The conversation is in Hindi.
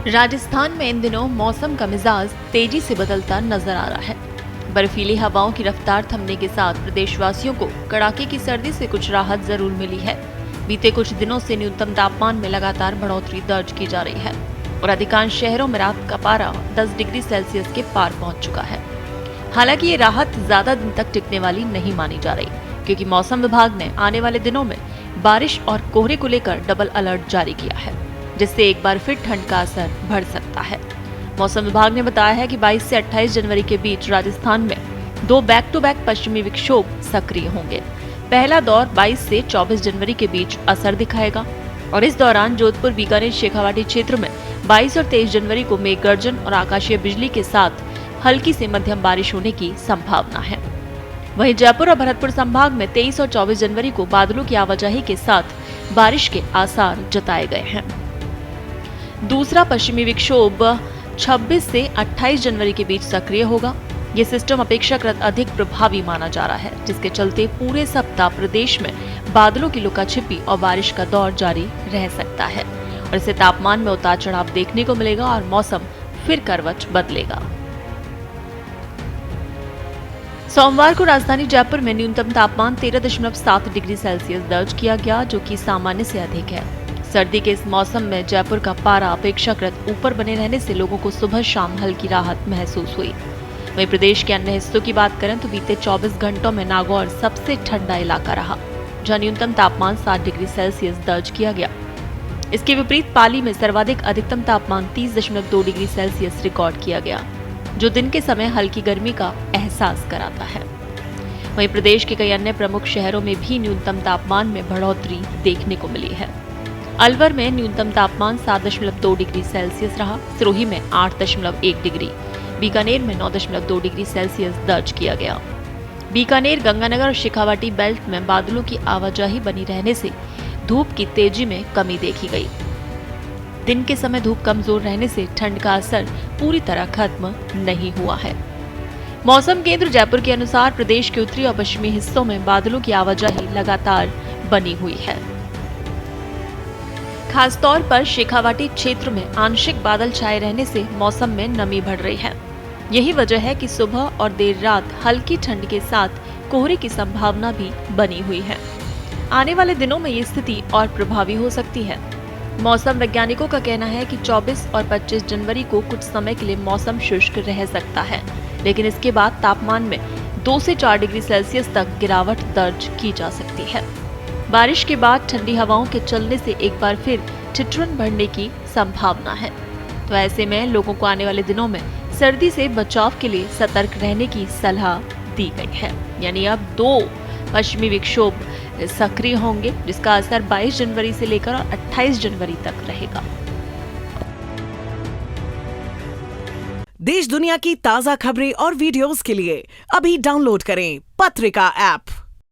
राजस्थान में इन दिनों मौसम का मिजाज तेजी से बदलता नजर आ रहा है। बर्फीली हवाओं की रफ्तार थमने के साथ प्रदेशवासियों को कड़ाके की सर्दी से कुछ राहत जरूर मिली है। बीते कुछ दिनों से न्यूनतम तापमान में लगातार बढ़ोतरी दर्ज की जा रही है और अधिकांश शहरों में रात का पारा 10 डिग्री सेल्सियस के पार पहुंच चुका है। हालांकि ये राहत ज्यादा दिन तक टिकने वाली नहीं मानी जा रही, क्योंकि मौसम विभाग ने आने वाले दिनों में बारिश और कोहरे को लेकर डबल अलर्ट जारी किया है, जिससे एक बार फिर ठंड का असर बढ़ सकता है। मौसम विभाग ने बताया है कि 22 से 28 जनवरी के बीच राजस्थान में 2 बैक टू बैक पश्चिमी विक्षोभ सक्रिय होंगे। पहला दौर 22 से 24 जनवरी के बीच असर दिखाएगा और इस दौरान जोधपुर, बीकानेर, शेखावाटी क्षेत्र में 22 और 23 जनवरी को मेघ गर्जन और आकाशीय बिजली के साथ हल्की से मध्यम बारिश होने की संभावना है। वहीं जयपुर और भरतपुर संभाग में 23 और 24 जनवरी को बादलों की आवाजाही के साथ बारिश के आसार जताए गए हैं। दूसरा पश्चिमी विक्षोभ 26 से 28 जनवरी के बीच सक्रिय होगा। ये सिस्टम अपेक्षाकृत अधिक प्रभावी माना जा रहा है, जिसके चलते पूरे सप्ताह प्रदेश में बादलों की लुकाछिपी और बारिश का दौर जारी रह सकता है और इससे तापमान में उतार चढ़ाव देखने को मिलेगा और मौसम फिर करवट बदलेगा। सोमवार को राजधानी जयपुर में न्यूनतम तापमान 13.7 डिग्री सेल्सियस दर्ज किया गया, जो कि सामान्य से अधिक है। सर्दी के इस मौसम में जयपुर का पारा अपेक्षाकृत ऊपर बने रहने से लोगों को सुबह शाम हल्की राहत महसूस हुई। वहीं प्रदेश के अन्य हिस्सों की बात करें तो बीते 24 घंटों में नागौर सबसे ठंडा इलाका रहा, जहां न्यूनतम तापमान 7 डिग्री सेल्सियस दर्ज किया गया। इसके विपरीत पाली में सर्वाधिक अधिकतम तापमान 30.2 डिग्री सेल्सियस रिकॉर्ड किया गया, जो दिन के समय हल्की गर्मी का एहसास कराता है। वहीं प्रदेश के कई अन्य प्रमुख शहरों में भी न्यूनतम तापमान में बढ़ोतरी देखने को मिली है। अलवर में न्यूनतम तापमान 7.2 डिग्री सेल्सियस रहा, सिरोही में 8.1 डिग्री, बीकानेर में 9.2 डिग्री सेल्सियस दर्ज किया गया। बीकानेर, गंगानगर और शेखावाटी बेल्ट में बादलों की आवाजाही बनी रहने से धूप की तेजी में कमी देखी गई। दिन के समय धूप कमजोर रहने से ठंड का असर पूरी तरह खत्म नहीं हुआ है। मौसम केंद्र जयपुर के अनुसार प्रदेश के उत्तरी और पश्चिमी हिस्सों में बादलों की आवाजाही लगातार बनी हुई है। खासतौर पर शेखावाटी क्षेत्र में आंशिक बादल छाए रहने से मौसम में नमी बढ़ रही है। यही वजह है कि सुबह और देर रात हल्की ठंड के साथ कोहरे की संभावना भी बनी हुई है। आने वाले दिनों में ये स्थिति और प्रभावी हो सकती है। मौसम वैज्ञानिकों का कहना है कि 24 और 25 जनवरी को कुछ समय के लिए मौसम शुष्क रह सकता है, लेकिन इसके बाद तापमान में 2 से 4 डिग्री सेल्सियस तक गिरावट दर्ज की जा सकती है। बारिश के बाद ठंडी हवाओं के चलने से एक बार फिर ठिठुरन बढ़ने की संभावना है। तो ऐसे में लोगों को आने वाले दिनों में सर्दी से बचाव के लिए सतर्क रहने की सलाह दी गई है। यानी अब 2 पश्चिमी विक्षोभ सक्रिय होंगे, जिसका असर 22 जनवरी से लेकर 28 जनवरी तक रहेगा। देश दुनिया की ताजा खबरें और वीडियोस के लिए अभी डाउनलोड करें पत्रिका ऐप।